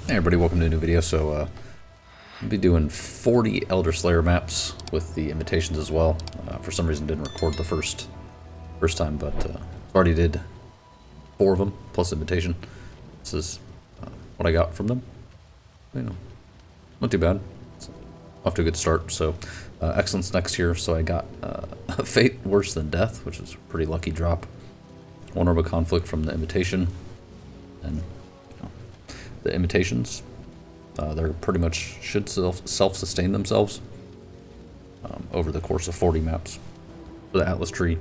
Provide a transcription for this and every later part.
Hey everybody, welcome to a new video. So I'll be doing 40 Elderslayer maps with the invitations as well. For some reason didn't record the first time, but already did 4 of them plus invitation. This is what I got from them. You know, not too bad. It's off to a good start. So excellence next here. So I got a fate worse than death, which is a pretty lucky drop. 1 orb of conflict from the invitation, and the invitations, they're pretty much should self-sustain themselves over the course of 40 maps. For the Atlas tree,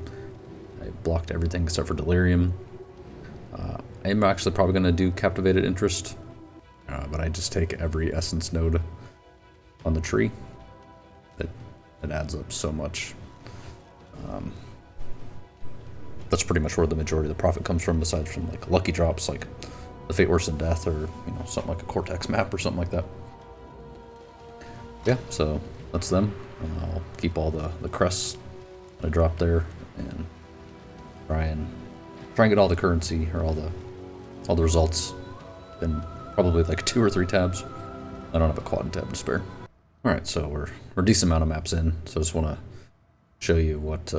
I blocked everything except for Delirium. I'm actually probably going to do Captivated Interest, but I just take every essence node on the tree. It adds up so much. That's pretty much where the majority of the profit comes from, besides from like lucky drops like the Fate Worse Than Death, or something like a Cortex map or something like that. Yeah, so that's them. I'll keep all the crests I dropped there and try and get all the currency or all the results in probably like 2 or 3 tabs. I don't have a quad tab to spare. All right, so we're a decent amount of maps in, so I just want to show you what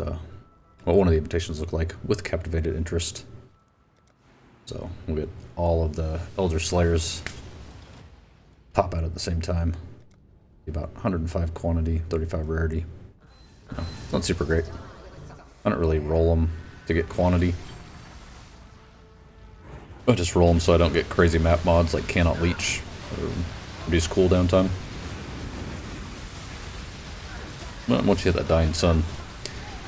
one of the invitations look like with Captivated Interest. So we'll get all of the Elder Slayers pop out at the same time. About 105 quantity, 35 rarity. It's not super great. I don't really roll them to get quantity. I just roll them so I don't get crazy map mods like Cannot Leech or reduce cooldown time. But once you hit that Dying Sun,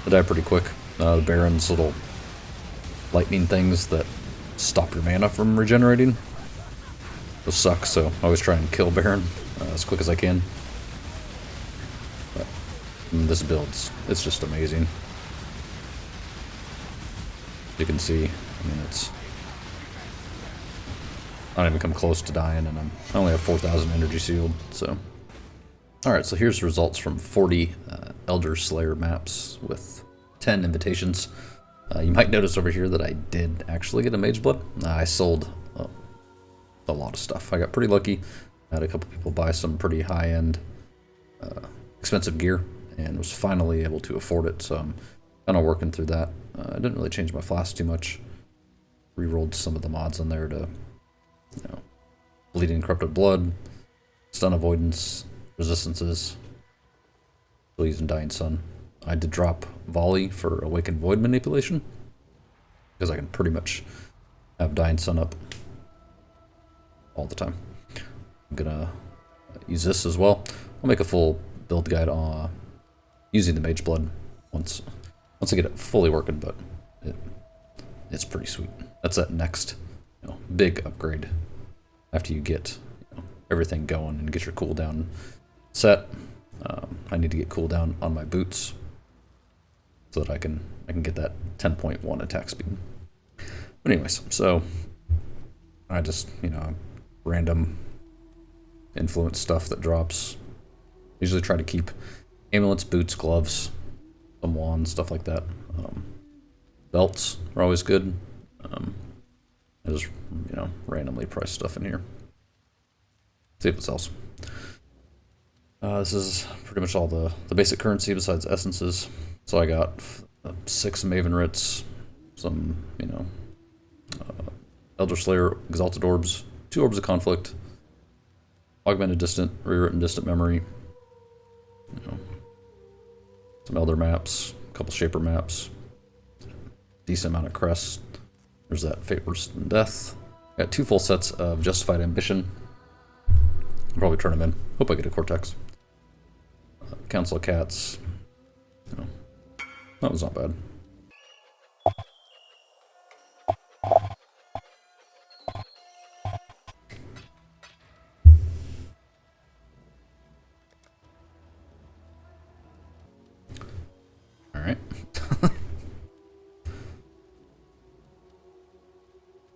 they die pretty quick. The Baron's little lightning things that stop your mana from regenerating. Those suck, so I always try and kill Baron as quick as I can. But this build's, it's just amazing. You can see, I mean, I don't even come close to dying, and I only have 4,000 energy sealed, so. Alright, so here's the results from 40 Elderslayer maps with 10 invitations. You might notice over here that I did actually get a Mage Blood. I sold a lot of stuff. I got pretty lucky. I had a couple people buy some pretty high-end, expensive gear, and was finally able to afford it, so I'm kind of working through that. I didn't really change my flask too much. Rerolled some of the mods on there to, Bleeding Corrupted Blood, Stun Avoidance, Resistances, still using Dying Sun. I did drop Volley for Awakened Void manipulation, because I can pretty much have Dying Sun up all the time. I'm gonna use this as well. I'll make a full build guide on using the Mage Blood once I get it fully working, but it's pretty sweet. That's that next big upgrade after you get everything going and get your cooldown set. I need to get cooldown on my boots so that I can get that 10.1 attack speed. But anyways, so I just, random influence stuff that drops. Usually try to keep amulets, boots, gloves, some wands, stuff like that. Belts are always good. I just, randomly price stuff in here. See if it sells. This is pretty much all the basic currency besides essences. So I got 6 Maven Writs, some, Elderslayer Exalted Orbs, 2 Orbs of Conflict, Augmented Distant, Rewritten Distant Memory, some Elder Maps, a couple Shaper Maps, decent amount of crests. There's that Fate Worse Than Death. Got 2 full sets of Justified Ambition. I'll probably turn them in. Hope I get a Cortex. Council of Cats. That was not bad. Alright.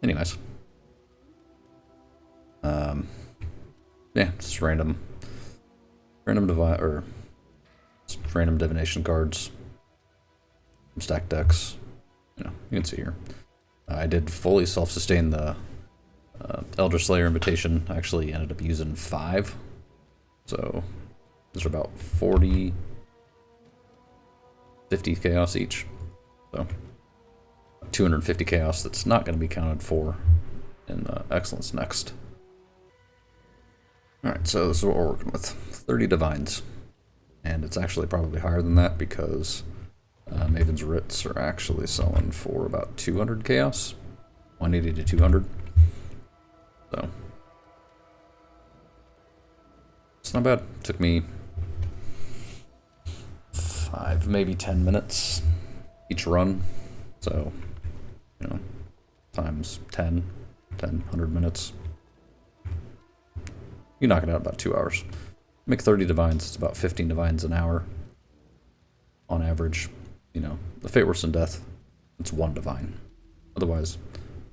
Anyways. Yeah, just random divination cards. Stack decks. You can see here. I did fully self-sustain the Elderslayer Invitation, I actually ended up using 5. So those are about 40, 50 chaos each. So 250 chaos that's not going to be counted for in Excellence next. Alright, so this is what we're working with. 30 divines. And it's actually probably higher than that because Maven's Writs are actually selling for about 200 chaos. 180 to 200. So it's not bad. Took me 5, maybe 10 minutes each run. So, you know, times 10, 100 minutes. You knock it out in about 2 hours. Make 30 divines, it's about 15 divines an hour on average. You know, the Fate Worse than Death, it's 1 divine. Otherwise,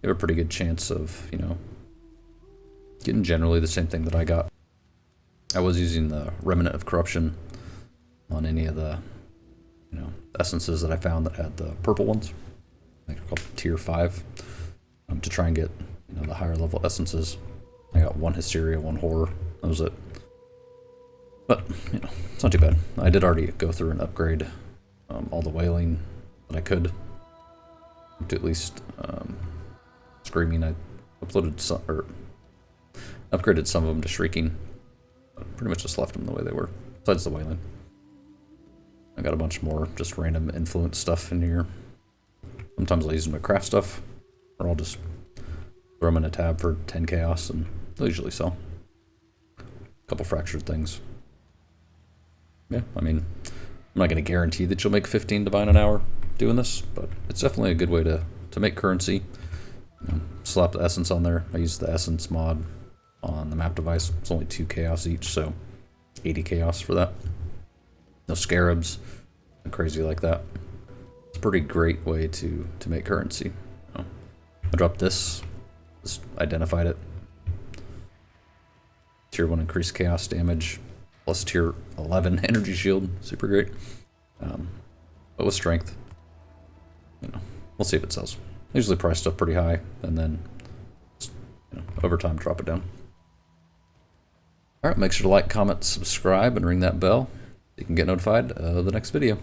you have a pretty good chance of, you know, getting generally the same thing that I got. I was using the Remnant of Corruption on any of the, you know, essences that I found that had the purple ones. I think they're called tier 5, to try and get, you know, the higher level essences. I got 1 Hysteria, 1 Horror. That was it. But, you know, it's not too bad. I did already go through and upgrade all the Wailing that I could. To at least Screaming. I uploaded some, or upgraded some of them to Shrieking. But pretty much just left them the way they were, besides the Wailing. I got a bunch more just random influence stuff in here. Sometimes I'll use them to craft stuff, or I'll just throw them in a tab for 10 chaos, and they'll usually sell. A couple fractured things. Yeah, I mean, I'm not going to guarantee that you'll make 15 divine an hour doing this, but it's definitely a good way to make currency. You know, slap the essence on there. I use the essence mod on the map device. It's only 2 chaos each, so 80 chaos for that. No scarabs, nothing crazy like that. It's a pretty great way to make currency. You know, I dropped this, just identified it. Tier 1 increased chaos damage, plus tier 11 energy shield, super great. But with strength, you know, we'll see if it sells. I usually price stuff pretty high, and then just, you know, over time drop it down. Alright, make sure to like, comment, subscribe, and ring that bell so you can get notified of the next video.